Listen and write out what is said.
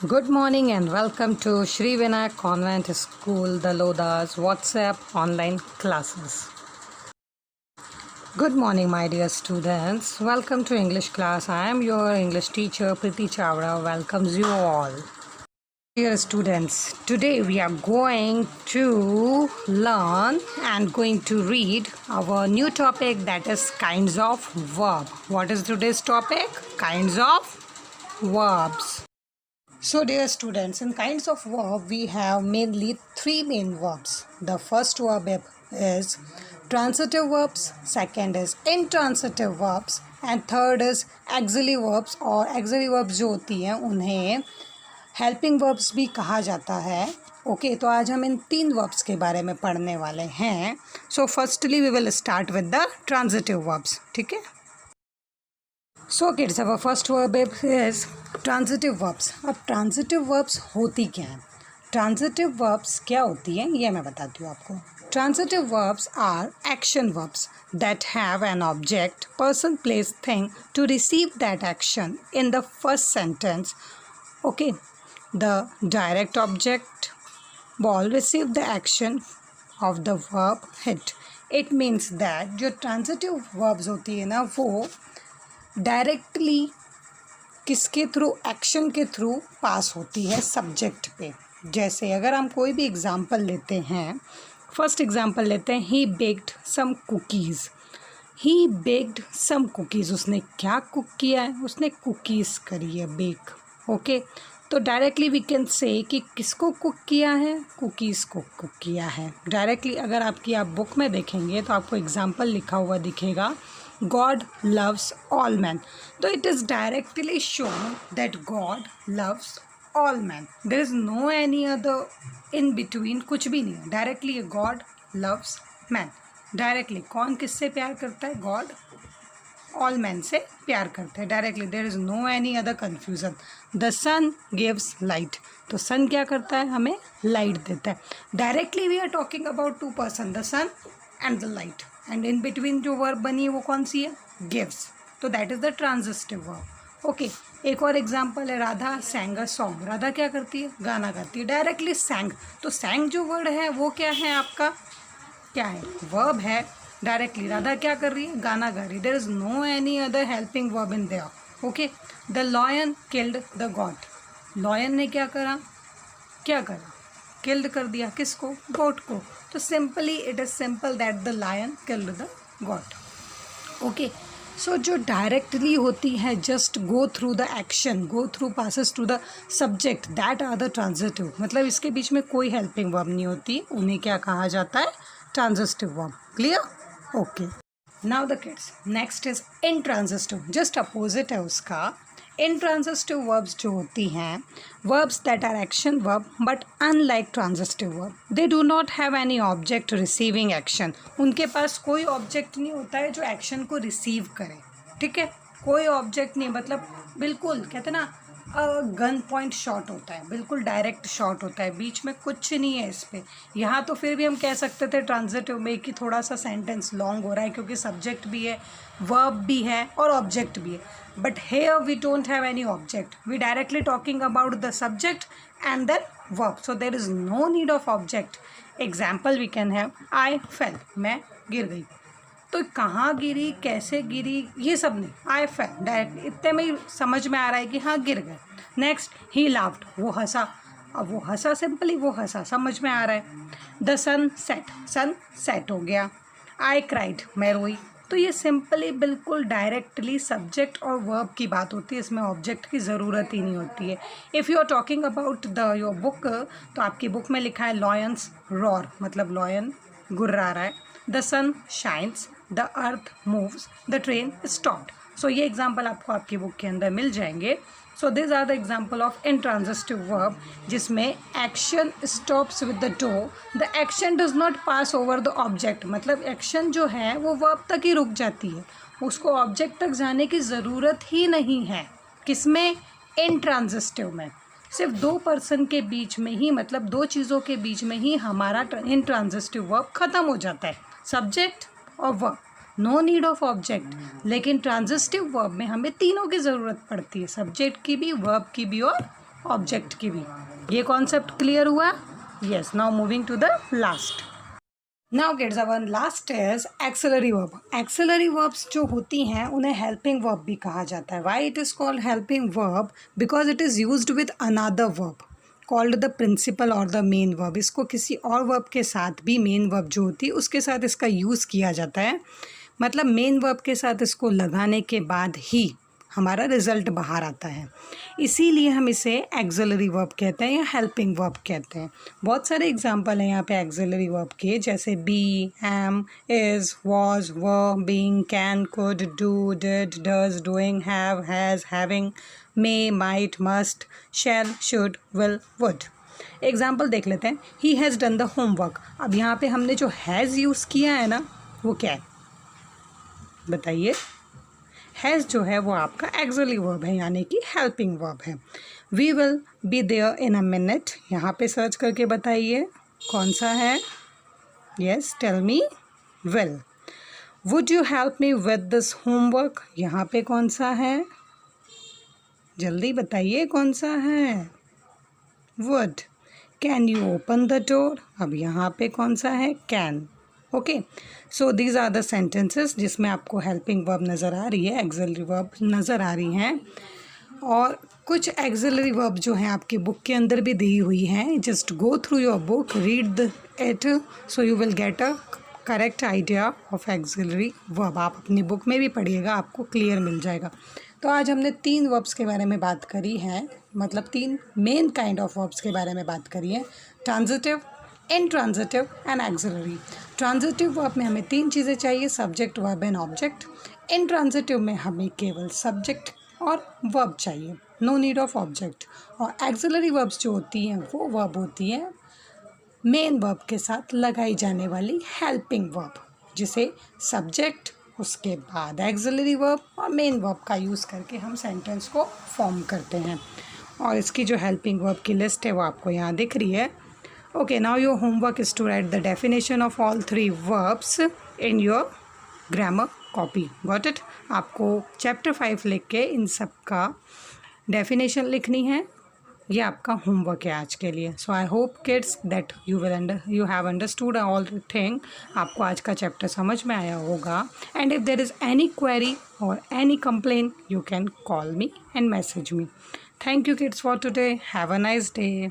Good morning and welcome to Sri Vinayak Convent School, the Loda's WhatsApp online classes. Good morning, my dear students. Welcome to English class. I am your English teacher, Priti Chavda. Welcomes you all. Dear students, today we are going to learn and going to read our new topic, that is kinds of verb. What is today's topic? Kinds of verbs. So dear students, in kinds of verb we have mainly three main verbs. The first verb is transitive verbs, second is intransitive verbs and third is auxiliary verbs. और auxiliary verbs जो होती हैं उन्हें helping verbs भी कहा जाता है. Okay, तो आज हम इन तीन वर्ब्स के बारे में पढ़ने वाले हैं. So firstly we will start with the transitive verbs. ठीक है. So kids, our first verb is transitive verbs. अब ट्रांजिटिव वर्ब्स होती क्या हैं? ट्रांजिटिव वर्ब्स क्या होती हैं ये मैं बताती हूँ आपको. Transitive verbs are action verbs that have an object, person, place, thing to receive that action in the first sentence. Okay, the direct object ball received the action of the verb hit. It means that जो transitive verbs होती है ना वो directly किसके through, action के through pass होती है subject पे. जैसे अगर हम कोई भी एग्जांपल लेते हैं, फर्स्ट एग्जांपल लेते हैं, ही बेक्ड सम कुकीज़. ही बेक्ड सम कुकीज़, उसने क्या कुक किया है? उसने कुकीज़ करी है, बेक. ओके, तो डायरेक्टली वी कैन से कि किसको कुक किया है? कुकीज़ को कुक किया है. डायरेक्टली अगर आप बुक में देखेंगे तो आपको एग्जांपल लिखा हुआ दिखेगा, God loves all men. So it is directly shown that God loves all men. There is no any other in between, कुछ भी नहीं है. Directly God loves men. Directly कौन किससे प्यार करता है? God all men से प्यार करते हैं. Directly there is no any other confusion. The sun gives light. तो सन क्या करता है? हमें लाइट देता है. Directly we are talking about two person, the sun and the light. And in between जो वर्ब बनी है वो कौन सी है? गिव्स. तो that is the transitive verb. Okay, एक और एग्जांपल है, राधा सैंग अ सॉन्ग. राधा क्या करती है? गाना गाती है. डायरेक्टली सैंग. तो सैंग जो वर्ड है वो क्या है आपका? क्या है? वर्ब है. डायरेक्टली राधा क्या कर रही है? गाना गा रही है. There is no any other helping verb in there. Okay, the lion killed the goat. Lion ने क्या करा? किल्ड कर दिया. किसको? गोट को. तो simply it is simple that the lion killed the goat. Okay, so जो डायरेक्टली होती है, just go through the action, go through passes to the subject, that are the transitive. मतलब इसके बीच में कोई हेल्पिंग वर्ब नहीं होती, उन्हें क्या कहा जाता है? Transitive verb. Clear? Okay, now the kids, next is intransitive. Just opposite है उसका. इनट्रांजिटिव वर्ब्स जो होती हैं, verbs that are action verb but unlike transitive verb, they do not have any object receiving action. उनके पास कोई object नहीं होता है जो एक्शन को रिसीव करे. ठीक है, कोई ऑब्जेक्ट नहीं. मतलब बिल्कुल कहते ना गन पॉइंट शॉट होता है, बिल्कुल डायरेक्ट शॉट होता है, बीच में कुछ नहीं है इस पर. यहाँ तो फिर भी हम कह सकते थे ट्रांजिटिव में कि थोड़ा सा सेंटेंस लॉन्ग हो रहा है क्योंकि सब्जेक्ट भी है, वर्ब भी है और ऑब्जेक्ट भी है. But here we don't have any object. We directly talking about the subject and then verb. So there is no need of object. Example we can have, I fell. मैं गिर गई. तो कहाँ गिरी, कैसे गिरी, ये सब नहीं. I fell. डायरेक्ट इतने में ही समझ में आ रहा है कि हाँ गिर गए. Next, he laughed. वो हंसा. अब वो हंसा, सिंपली वो हंसा, समझ में आ रहा है. The sun set. Sun set हो गया. I cried. मैं रोई. तो ये सिंपली बिल्कुल डायरेक्टली सब्जेक्ट और वर्ब की बात होती है, इसमें ऑब्जेक्ट की ज़रूरत ही नहीं होती है. If you are talking about the your book, तो आपकी बुक में लिखा है लॉयंस रॉर, मतलब लॉयन गुर्रा रहा है. The sun shines, the earth moves, the train stopped. So ये एग्जाम्पल आपको आपकी बुक के अंदर मिल जाएंगे. So this are the example of intransitive verb जिसमें action stops with the doer, the action does not pass over the object. मतलब action जो है वो वर्ब तक ही रुक जाती है, उसको ऑब्जेक्ट तक जाने की ज़रूरत ही नहीं है. किसमें? इनट्रांजिटिव में. सिर्फ दो पर्सन के बीच में ही, मतलब दो चीज़ों के बीच में ही हमारा इनट्रांजिटिव वर्ब ख़त्म हो जाता है, सब्जेक्ट और verb. No need of object. लेकिन ट्रांजिटिव वर्ब में हमें तीनों की ज़रूरत पड़ती है, सब्जेक्ट की भी, वर्ब की भी और ऑब्जेक्ट की भी। ये कॉन्सेप्ट क्लियर हुआ? Yes, now moving to the last. Now kids our last is auxiliary verb. Auxiliary verbs जो होती हैं उन्हें हेल्पिंग वर्ब भी कहा जाता है। Why it is called helping verb? Because it is used with another verb called the principal और the main verb. इसको किसी और वर्ब के साथ भी, मेन वर्ब जो होती है उसके साथ इसका यूज़ किया जाता है। मतलब मेन वर्ब के साथ इसको लगाने के बाद ही हमारा रिजल्ट बाहर आता है, इसीलिए हम इसे एक्सिलरी वर्ब कहते हैं या हेल्पिंग वर्ब कहते हैं। बहुत सारे एग्जांपल हैं यहाँ पे एक्सिलरी वर्ब के, जैसे be, am, is, was, were, being, can, could, do, did, does, doing, have, has, having, may, might, must, shall, should, will, would. Example देख लेते हैं। He has done the homework. अब यहाँ पे हमने जो हैज़ यूज़ किया है ना, वो क्या है बताइए? हैज़ जो है वो आपका एक्सिलरी वर्ब है, यानी कि हेल्पिंग वर्ब है। We will be there in a minute, यहाँ पे सर्च करके बताइए कौन सा है। Yes, tell me. Will. Would you help me with this homework, यहाँ पे कौन सा है? जल्दी बताइए कौन सा है? Would. Can you open the door, अब यहाँ पे कौन सा है? Can. Okay, so these are the sentences जिसमें आपको हेल्पिंग वर्ब नज़र आ रही है, एक्सिलरी वर्ब नज़र आ रही हैं। और कुछ एक्सिलरी वर्ब जो हैं आपकी बुक के अंदर भी दी हुई हैं। Just go through your book, read it, so you will get a correct idea of axillary verb. आप अपनी बुक में भी पढ़िएगा, आपको क्लियर मिल जाएगा। तो आज हमने 3 वर्ब्स के बारे में बात करी है, मतलब 3 मेन काइंड ऑफ वर्ब्स के बारे में बात करी है। Transitive, intransitive and axillary. Transitive verb में हमें 3 चीज़ें चाहिए, subject, verb and object. Intransitive में हमें केवल सब्जेक्ट और वर्ब चाहिए, नो नीड ऑफ ऑब्जेक्ट। और एक्सिलरी वर्ब्स जो होती हैं वो वर्ब होती हैं मेन वर्ब के साथ लगाई जाने वाली हेल्पिंग वर्ब, जिसे सब्जेक्ट, उसके बाद एक्सिलरी वर्ब और मेन वर्ब का यूज़ करके हम सेंटेंस को फॉर्म करते हैं। और इसकी जो हेल्पिंग वर्ब की लिस्ट है वो आपको यहाँ दिख रही है। Okay, now your homework is to write the definition of all 3 verbs in your grammar copy. Got it? आपको चैप्टर 5 लिख के इन सब का डेफिनेशन लिखनी है। ये आपका होमवर्क है आज के लिए। So I hope kids that you have understood all the thing. आपको आज का चैप्टर समझ में आया होगा। And if there is any query or any complain, you can call me and message me. Thank you kids for today. Have a nice day.